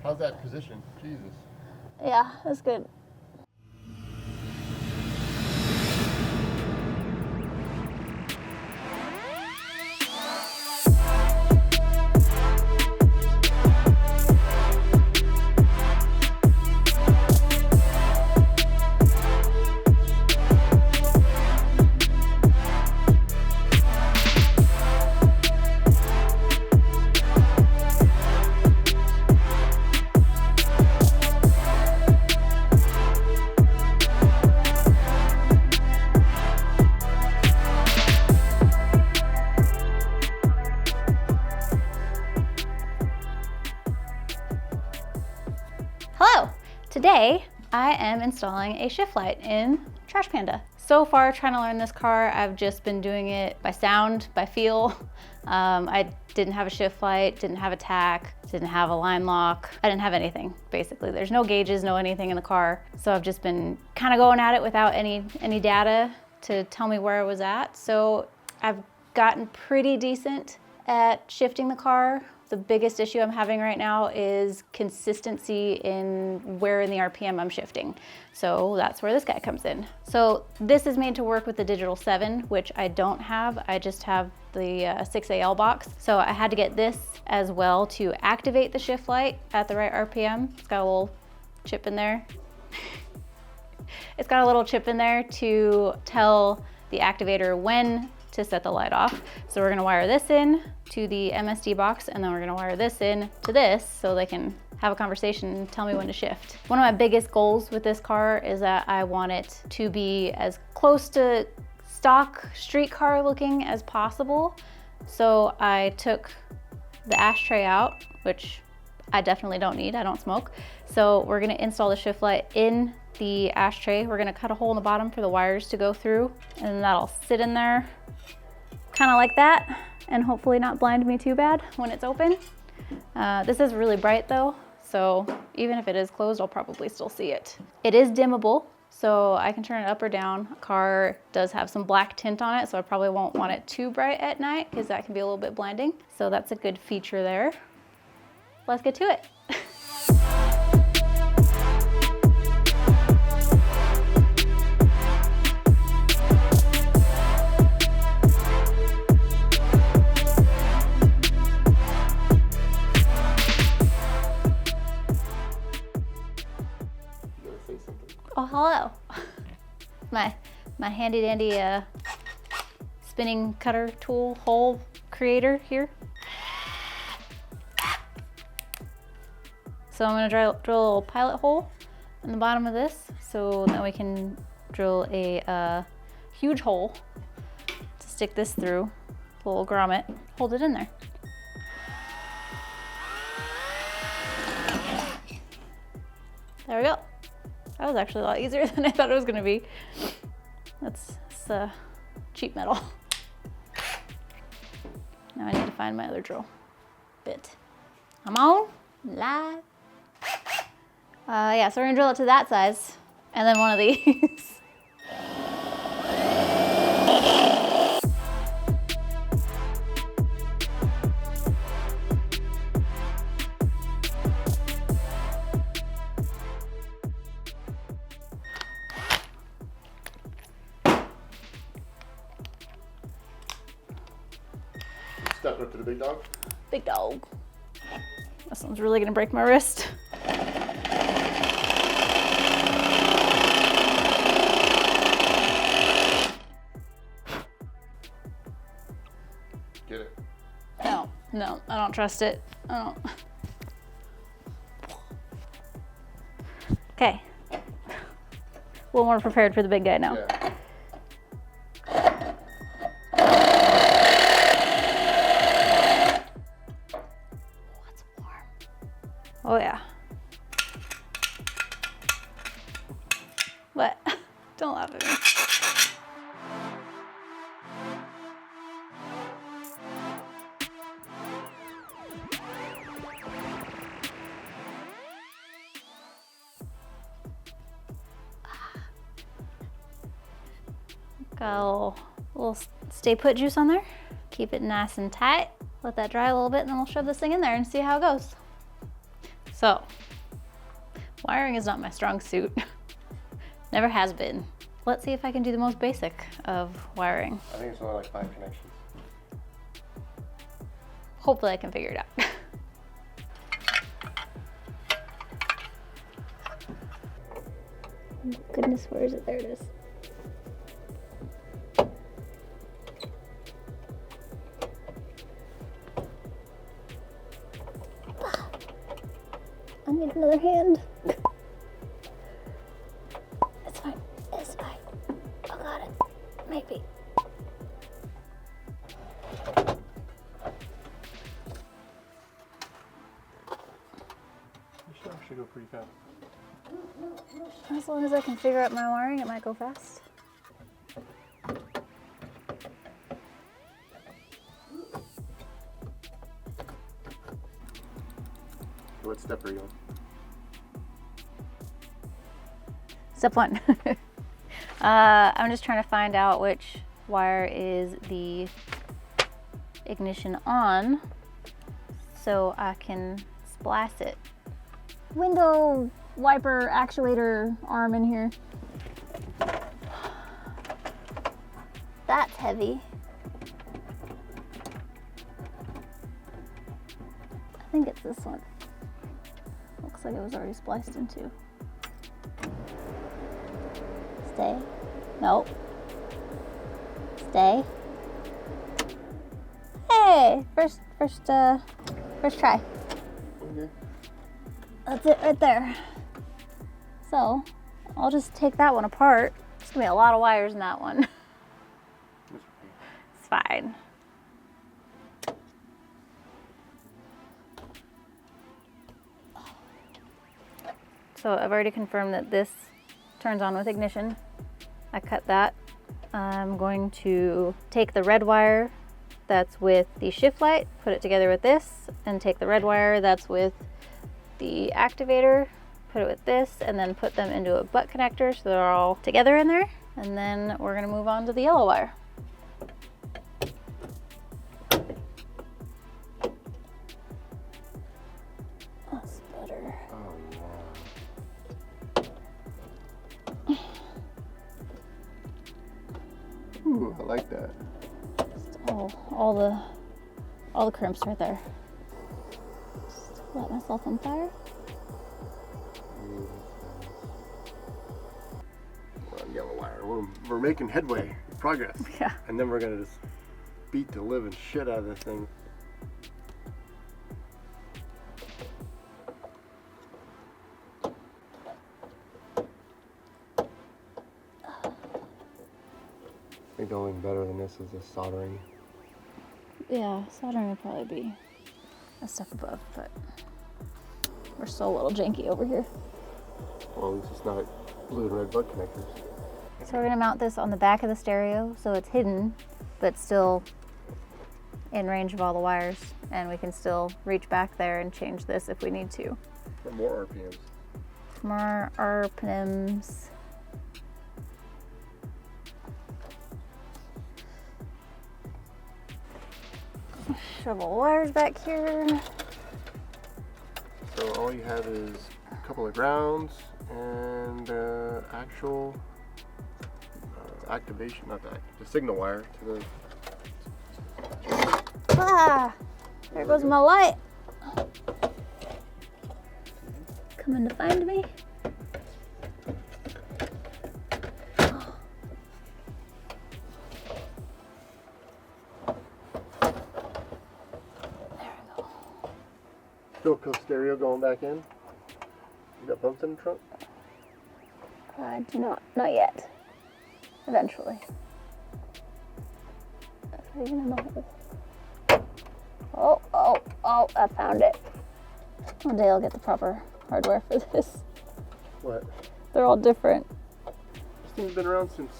How's that position? Jesus. Yeah, that's good. Hello! Today I am installing a shift light in Trash Panda. So far trying to learn this car, I've just been doing it by sound, by feel. I didn't have a shift light, didn't have a tack, didn't have a line lock. I didn't have anything, basically. There's no gauges, no anything in the car. So I've just been kind of going at it without any data to tell me where I was at. So I've gotten pretty decent at shifting the car. The biggest issue I'm having right now is consistency in where in the RPM I'm shifting. So that's where this guy comes in. So this is made to work with the Digital 7, which I don't have. I just have the 6AL box. So I had to get this as well to activate the shift light at the right RPM. It's got a little chip in there. It's got a little chip in there to tell the activator when to set the light off. So we're gonna wire this in to the MSD box, and then we're gonna wire this in to this so they can have a conversation and tell me when to shift. One of my biggest goals with this car is that I want it to be as close to stock street car looking as possible. So I took the ashtray out, which I definitely don't need, I don't smoke. So we're gonna install the shift light in the ashtray. We're gonna cut a hole in the bottom for the wires to go through, and that'll sit in there kind of like that, and hopefully not blind me too bad when it's open. This is really bright though, so even if it is closed, I'll probably still see it. It is dimmable, so I can turn it up or down. The car does have some black tint on it, so I probably won't want it too bright at night because that can be a little bit blinding. So that's a good feature there. Let's get to it. Oh, hello. My handy dandy spinning cutter tool hole creator here. So I'm gonna drill a little pilot hole in the bottom of this, so that we can drill a huge hole to stick this through, a little grommet, hold it in there. There we go. That was actually a lot easier than I thought it was gonna be. That's cheap metal. Now I need to find my other drill bit. Come on, live. Yeah, so we're gonna drill it to that size, and then one of these. Stepping up to the big dog? Big dog. This one's really gonna break my wrist. Get it. No, I don't trust it. I don't. Okay. A little more prepared for the big guy now. Yeah. Oh yeah. What? Don't laugh at me. Got a little stay put juice on there. Keep it nice and tight. Let that dry a little bit, and then we'll shove this thing in there and see how it goes. So, wiring is not my strong suit. Never has been. Let's see if I can do the most basic of wiring. I think it's only like 5 connections. Hopefully I can figure it out. Oh, goodness, where is it? There it is. I need another hand. It's fine. It's fine. I got it. Maybe. You should actually go pretty fast. As long as I can figure out my wiring, it might go fast. What step are you on? Step 1. I'm just trying to find out which wire is the ignition on so I can splice it. Window wiper actuator arm in here. That's heavy. I think it's this one. Looks like it was already spliced in two. Stay. Nope. Stay. Hey! First try. Okay. That's it right there. So, I'll just take that one apart. There's gonna be a lot of wires in that one. It's fine. So I've already confirmed that this turns on with ignition. I cut that. I'm going to take the red wire that's with the shift light, put it together with this, and take the red wire that's with the activator, put it with this, and then put them into a butt connector so they're all together in there. And then we're gonna move on to the yellow wire. That's better. Oh, wow. Ooh, I like that. Just all the crimps right there. Just light myself on fire. Yellow wire. We're making headway, progress. Yeah. And then we're gonna just beat the living shit out of this thing. I think the only thing better than this is the soldering. Yeah, soldering would probably be a step above, but we're still a little janky over here. Well, at least it's not blue and red butt connectors. So we're gonna mount this on the back of the stereo so it's hidden, but still in range of all the wires, and we can still reach back there and change this if we need to. For more RPMs. More RPMs. Shovel wires back here. So all you have is a couple of grounds and actual activation, not the signal wire to the. Ah, there goes my light. Coming to find me. Philco stereo going back in. You got bumps in the trunk? I do not yet. Eventually. Is that even in the hole? Oh, I found it. One day I'll get the proper hardware for this. What? They're all different. This thing's been around since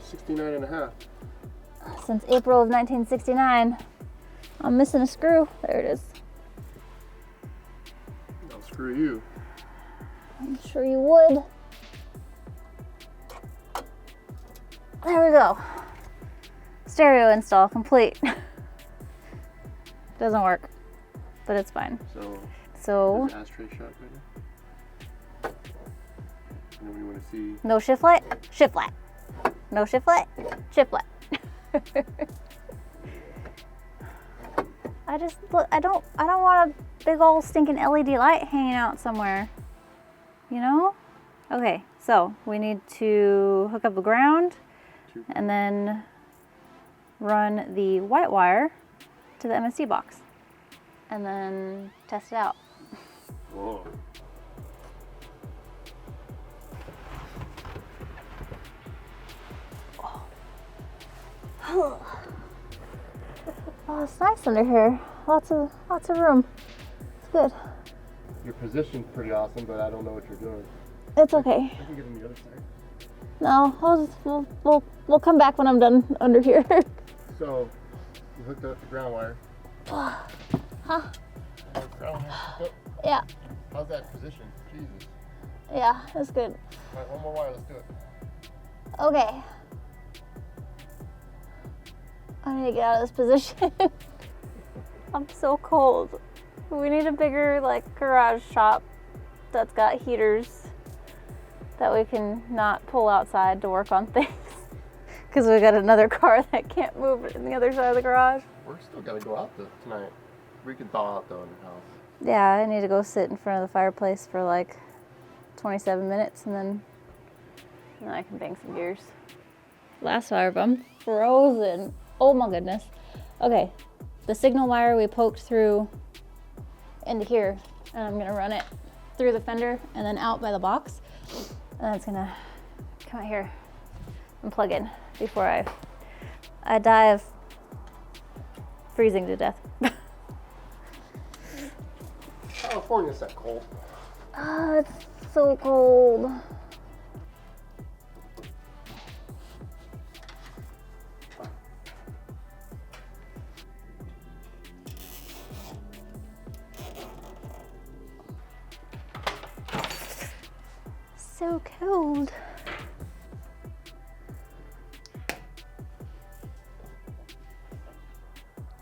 69 and a half. Since April of 1969. I'm missing a screw. There it is. No, screw you. I'm sure you would. There we go. Stereo install complete. Doesn't work, but it's fine. So So, There's an ashtray shot right now. And then we want to see. no shift light, shift light. No shift light, shift light. I don't want a big old stinking LED light hanging out somewhere. You know? Okay, so we need to hook up the ground and then run the white wire to the MSD box and then test it out. Whoa. Oh, it's nice under here. Lots of room. It's good. Your position's pretty awesome, but I don't know what you're doing. It's okay. I can get on the other side. No, we'll come back when I'm done under here. So, you hooked up the ground wire. Huh? The ground wire hooked up. Yeah. How's that position? Jesus. Yeah, it's good. All right, one more wire. Let's do it. Okay. I need to get out of this position. I'm so cold. We need a bigger garage shop that's got heaters that we can not pull outside to work on things. Because we got another car that can't move in the other side of the garage. We're still gotta go out tonight. We can thaw out though in the house. Yeah, I need to go sit in front of the fireplace for 27 minutes and then I can bang some gears. Last wire, I'm frozen. Oh my goodness. Okay, the signal wire we poked through into here, and I'm gonna run it through the fender and then out by the box. And then it's gonna come out here and plug in before I die of freezing to death. California's that cold. Oh, it's so cold. So cold.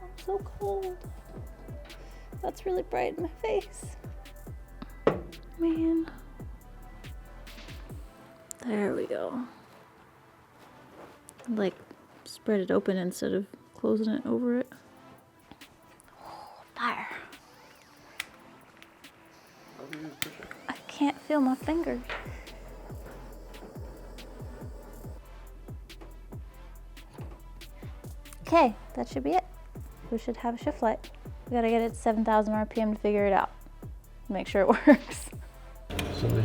I'm so cold. That's really bright in my face. Man. There we go. Spread it open instead of closing it over it. Oh, fire. I can't feel my fingers. Okay, that should be it. We should have a shift light. We gotta get it to 7,000 RPM to figure it out. Make sure it works. So they